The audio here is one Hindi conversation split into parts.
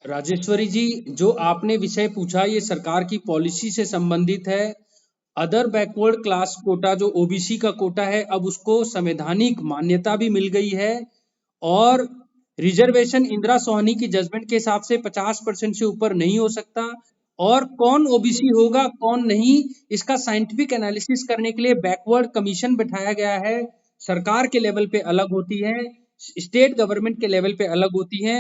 राजेश्वरी जी, जो आपने विषय पूछा ये सरकार की पॉलिसी से संबंधित है। अदर बैकवर्ड क्लास कोटा जो ओबीसी का कोटा है, अब उसको संवैधानिक मान्यता भी मिल गई है। और रिजर्वेशन इंदिरा सोहनी की जजमेंट के हिसाब से 50% से ऊपर नहीं हो सकता। और कौन ओबीसी होगा कौन नहीं, इसका साइंटिफिक एनालिसिस करने के लिए बैकवर्ड कमीशन बैठाया गया है। सरकार के लेवल पे अलग होती है, स्टेट गवर्नमेंट के लेवल पे अलग होती है,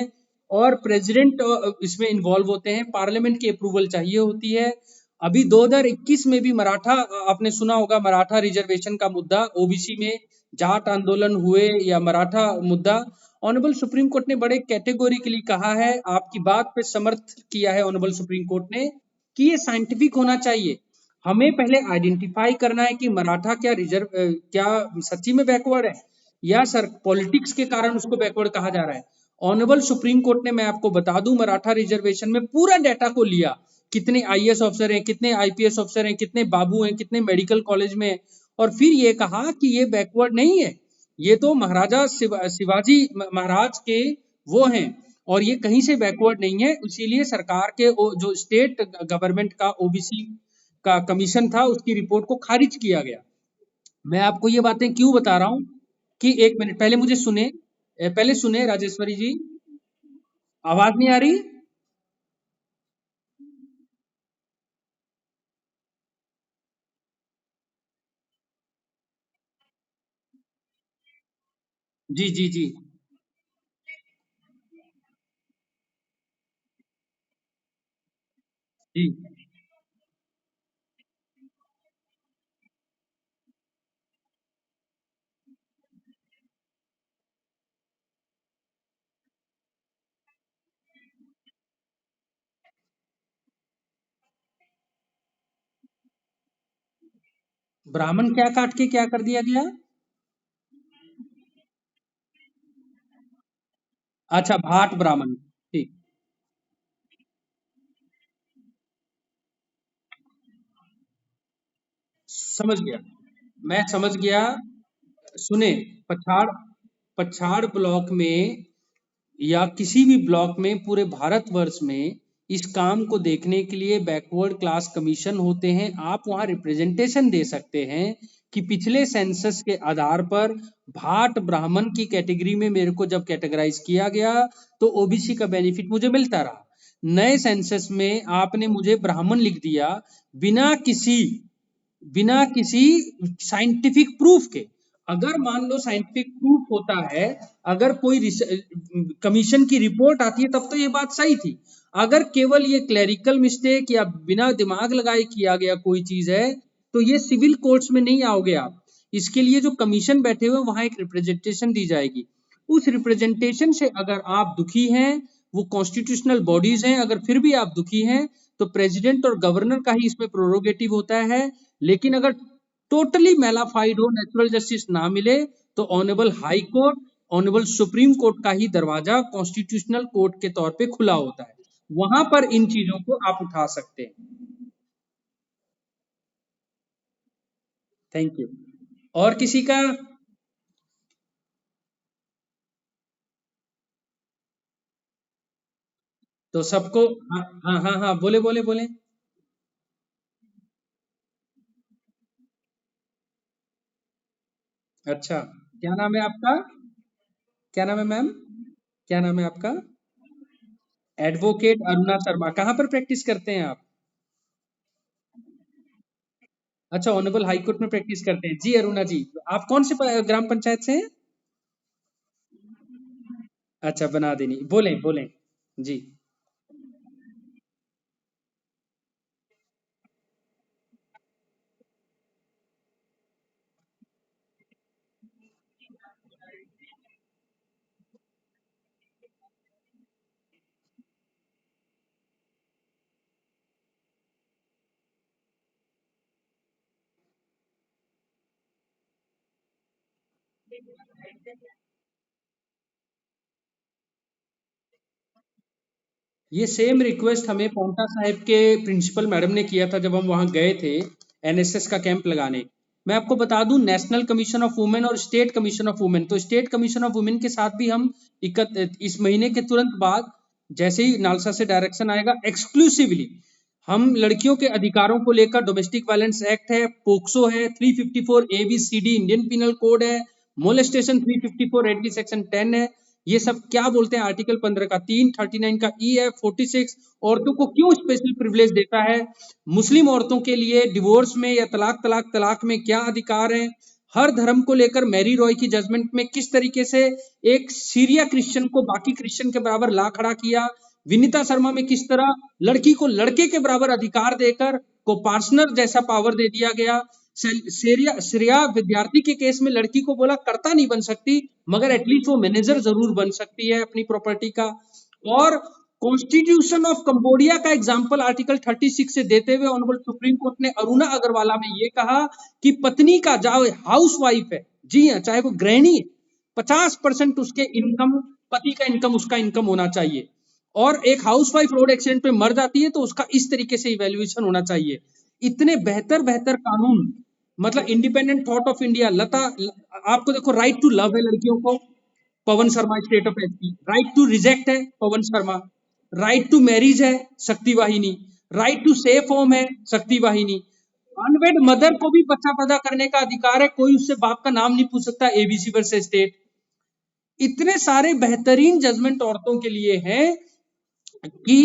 और प्रेसिडेंट इसमें इन्वॉल्व होते हैं, पार्लियामेंट की अप्रूवल चाहिए होती है। अभी 2021 में भी मराठा, आपने सुना होगा मराठा रिजर्वेशन का मुद्दा, ओबीसी में जाट आंदोलन हुए या मराठा मुद्दा, ऑनरेबल सुप्रीम कोर्ट ने बड़े कैटेगोरी के लिए कहा है, आपकी बात पे समर्थ किया है ऑनरेबल सुप्रीम कोर्ट ने, कि ये साइंटिफिक होना चाहिए। हमें पहले आइडेंटिफाई करना है कि मराठा क्या क्या सच्ची में बैकवर्ड है, या सर पॉलिटिक्स के कारण उसको बैकवर्ड कहा जा रहा है। ऑनरेबल सुप्रीम कोर्ट ने, मैं आपको बता दूं, मराठा रिजर्वेशन में पूरा डाटा को लिया, कितने आईएएस ऑफिसर हैं, कितने आईपीएस ऑफिसर हैं, कितने बाबू हैं, कितने मेडिकल कॉलेज में हैं, और फिर ये कहा कि ये बैकवर्ड नहीं है, ये तो महाराजा शिवाजी महाराज के वो हैं, और ये कहीं से बैकवर्ड नहीं है। इसीलिए सरकार के जो स्टेट गवर्नमेंट का ओबीसी का कमीशन था, उसकी रिपोर्ट को खारिज किया गया। मैं आपको ये बातें क्यों बता रहा हूं कि एक मिनट पहले मुझे सुने, पहले सुने राजेश्वरी जी। आवाज नहीं आ रही? जी जी जी जी। ब्राह्मण क्या काट के क्या कर दिया गया? अच्छा, भाट ब्राह्मण, ठीक। समझ गया, मैं समझ गया। सुने, पछाड़ पछाड़ ब्लॉक में या किसी भी ब्लॉक में पूरे भारतवर्ष में इस काम को देखने के लिए बैकवर्ड क्लास कमीशन होते हैं। आप वहां रिप्रेजेंटेशन दे सकते हैं कि पिछले सेंसस के आधार पर भाट ब्राह्मण की कैटेगरी में मेरे को जब कैटेगराइज किया गया तो ओबीसी का बेनिफिट मुझे मिलता रहा। नए सेंसस में आपने मुझे ब्राह्मण लिख दिया, बिना किसी बिना किसी साइंटिफिक प्रूफ के। अगर मान लो साइंटिफिक प्रूफ होता है, अगर कोई कमीशन की रिपोर्ट आती है, तब तो ये बात सही थी। अगर केवल ये क्लैरिकल मिस्टेक या बिना दिमाग लगाए किया गया कोई चीज है, तो ये सिविल कोर्ट्स में नहीं आओगे आप। इसके लिए जो कमीशन बैठे हुए वहां एक रिप्रेजेंटेशन दी जाएगी। उस रिप्रेजेंटेशन से अगर आप दुखी हैं, वो कॉन्स्टिट्यूशनल बॉडीज हैं, अगर फिर भी आप दुखी हैं, तो प्रेसिडेंट और गवर्नर का ही इसमें प्रोरोगेटिव होता है। लेकिन अगर टोटली मेलाफाइड हो, नेचुरल जस्टिस ना मिले, तो honourable high court, honourable supreme court का ही दरवाजा कॉन्स्टिट्यूशनल कोर्ट के तौर पे खुला होता है। वहां पर इन चीजों को आप उठा सकते हैं। Thank you. और किसी का? तो सबको, हाँ हाँ हाँ हाँ, बोले बोले बोले। अच्छा, क्या नाम है आपका? क्या नाम है मैम? क्या नाम है आपका? एडवोकेट अरुणा शर्मा। कहाँ पर प्रैक्टिस करते हैं आप? अच्छा, ऑनरेबल हाई कोर्ट में प्रैक्टिस करते हैं। जी अरुणा जी, आप कौन से ग्राम पंचायत से हैं? अच्छा, बना देनी, बोलें बोलें। जी। ये सेम रिक्वेस्ट हमें पौंटा साहिब के प्रिंसिपल मैडम ने किया था जब हम वहां गए थे एनएसएस का कैंप लगाने। मैं आपको बता दूं, नेशनल कमीशन ऑफ वुमेन और स्टेट कमीशन ऑफ वुमेन, तो स्टेट कमीशन ऑफ वुमेन के साथ भी हम इस महीने के तुरंत बाद जैसे ही नालसा से डायरेक्शन आएगा, एक्सक्लूसिवली हम लड़कियों के अधिकारों को लेकर डोमेस्टिक वायलेंस एक्ट है, पोक्सो है, 354 ABCD इंडियन पिनल कोड है, मोलेस्टेशन 354 एडवी सेक्शन 10 है। ये सब क्या बोलते हैं, आर्टिकल 15 का 3, 39 का E है, 46 औरतों को क्यों स्पेशल प्रिविलेज देता है, मुस्लिम औरतों के लिए डिवोर्स में या तलाक तलाक तलाक में क्या अधिकार है, हर धर्म को लेकर मैरी रॉय की जजमेंट में किस तरीके से एक सीरिया क्रिश्चियन को बाकी क्रिश्चियन के बराबर ला खड़ा किया, विनीता शर्मा में किस तरह लड़की को लड़के के बराबर अधिकार देकर को पार्टनर जैसा पावर दे दिया गया। श्रेया विद्यार्थी के केस में लड़की को बोला कर्ता नहीं बन सकती, मगर एटलीस्ट वो मैनेजर जरूर बन सकती है अपनी प्रॉपर्टी का। और कॉन्स्टिट्यूशन ऑफ कंबोडिया का एग्जाम्पल आर्टिकल 36 से देते हुए ऑनरेबल सुप्रीम कोर्ट ने अरुणा अग्रवाला में ये कहा कि पत्नी का जो हाउस वाइफ है, जी हाँ, चाहे वो गृहिणी है, 50% उसके इनकम, पति का इनकम उसका इनकम होना चाहिए। और एक हाउसवाइफ रोड एक्सीडेंट पे मर जाती है तो उसका इस तरीके से इवैल्यूएशन होना चाहिए। इतने बेहतर बेहतर कानून, मतलब independent thought of India, Lata, आपको देखो राइट टू लव है लड़कियों को, Pawan Sharma state of HP, right to reject है Pawan Sharma, right to marriage है शक्ति वाहिनी, राइट टू सेफ होम है शक्ति वाहिनी, अनवेड मदर को भी बच्चा पैदा करने का अधिकार है, कोई उससे बाप का नाम नहीं पूछ सकता, एबीसी वर्सेस स्टेट। इतने सारे बेहतरीन जजमेंट औरतों के लिए हैं कि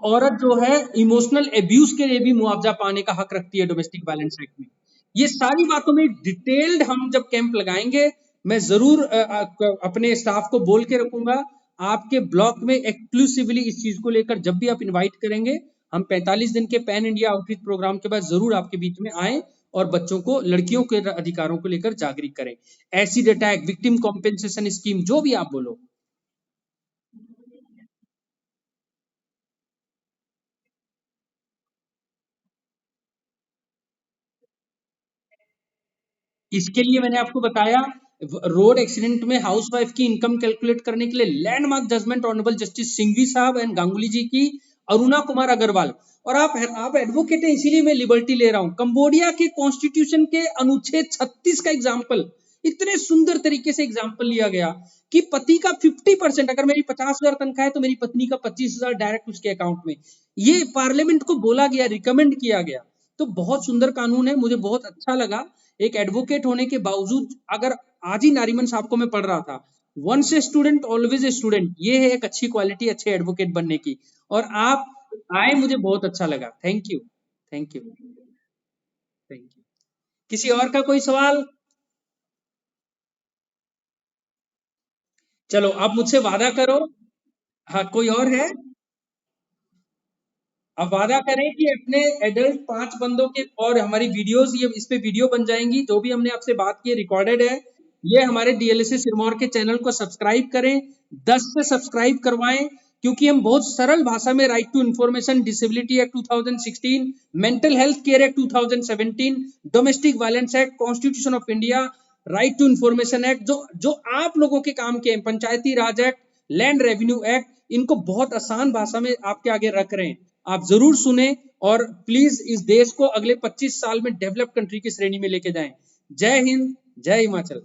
औरत जो है इमोशनल एब्यूज के लिए भी मुआवजा पाने का हक रखती है डोमेस्टिक वायलेंस एक्ट में। ये सारी बातों में डिटेल्ड हम जब कैंप लगाएंगे, मैं जरूर अपने स्टाफ को बोल के रखूंगा, आपके ब्लॉक में एक्सक्लूसिवली इस चीज को लेकर जब भी आप इनवाइट करेंगे, हम 45 दिन के पैन इंडिया आउटरीच प्रोग्राम के बाद जरूर आपके बीच में आए और बच्चों को, लड़कियों के अधिकारों को लेकर जागरूक करें। Acid attack, victim compensation scheme, जो भी आप बोलो। इसके लिए मैंने आपको बताया, रोड एक्सीडेंट में हाउसवाइफ की इनकम कैलकुलेट करने के लिए landmark judgment honourable justice Singhvi साहब एंड गांगुली जी की, अरुणा कुमार अग्रवाल। और आप एडवोकेट हैं, इसीलिए मैं लिबर्टी ले रहा हूं। कंबोडिया के कॉन्स्टिट्यूशन के अनुच्छेद 36 का एग्जाम्पल, इतने सुंदर तरीके से एग्जाम्पल लिया गया कि पति का 50%, अगर मेरी 50,000 तनख्वाह है तो मेरी पत्नी का 25,000 डायरेक्ट उसके अकाउंट में, ये पार्लियामेंट को बोला गया, रिकमेंड किया गया। तो बहुत सुंदर कानून है, मुझे बहुत अच्छा लगा। एक एडवोकेट होने के बावजूद, अगर आज ही नारीमन साहब को मैं पढ़ रहा था, once a student always a student, ये है एक अच्छी क्वालिटी अच्छे एडवोकेट बनने की। और आप आए, मुझे बहुत अच्छा लगा। Thank you, thank you, thank you. किसी और का कोई सवाल? चलो आप मुझसे वादा करो। हाँ, कोई और है? अब वादा करें कि अपने एडल्ट 5 बंदों के, और हमारी वीडियोस, ये इस पे वीडियो बन जाएंगी, जो भी हमने आपसे बात की रिकॉर्डेड है, ये हमारे डीएलएसए सिरमौर के चैनल को सब्सक्राइब करें, 10 से सब्सक्राइब करवाएं, क्योंकि हम बहुत सरल भाषा में right to information, disability act 2016, mental health care act 2017, domestic violence act, constitution of India, right to information act, जो जो आप लोगों के काम के, Panchayati Raj act, land revenue act, इनको बहुत आसान भाषा में आपके आगे रख रहे हैं। आप जरूर सुने और प्लीज इस देश को अगले 25 साल में डेवलप कंट्री की श्रेणी में लेके जाएं। जय हिंद, जय हिमाचल।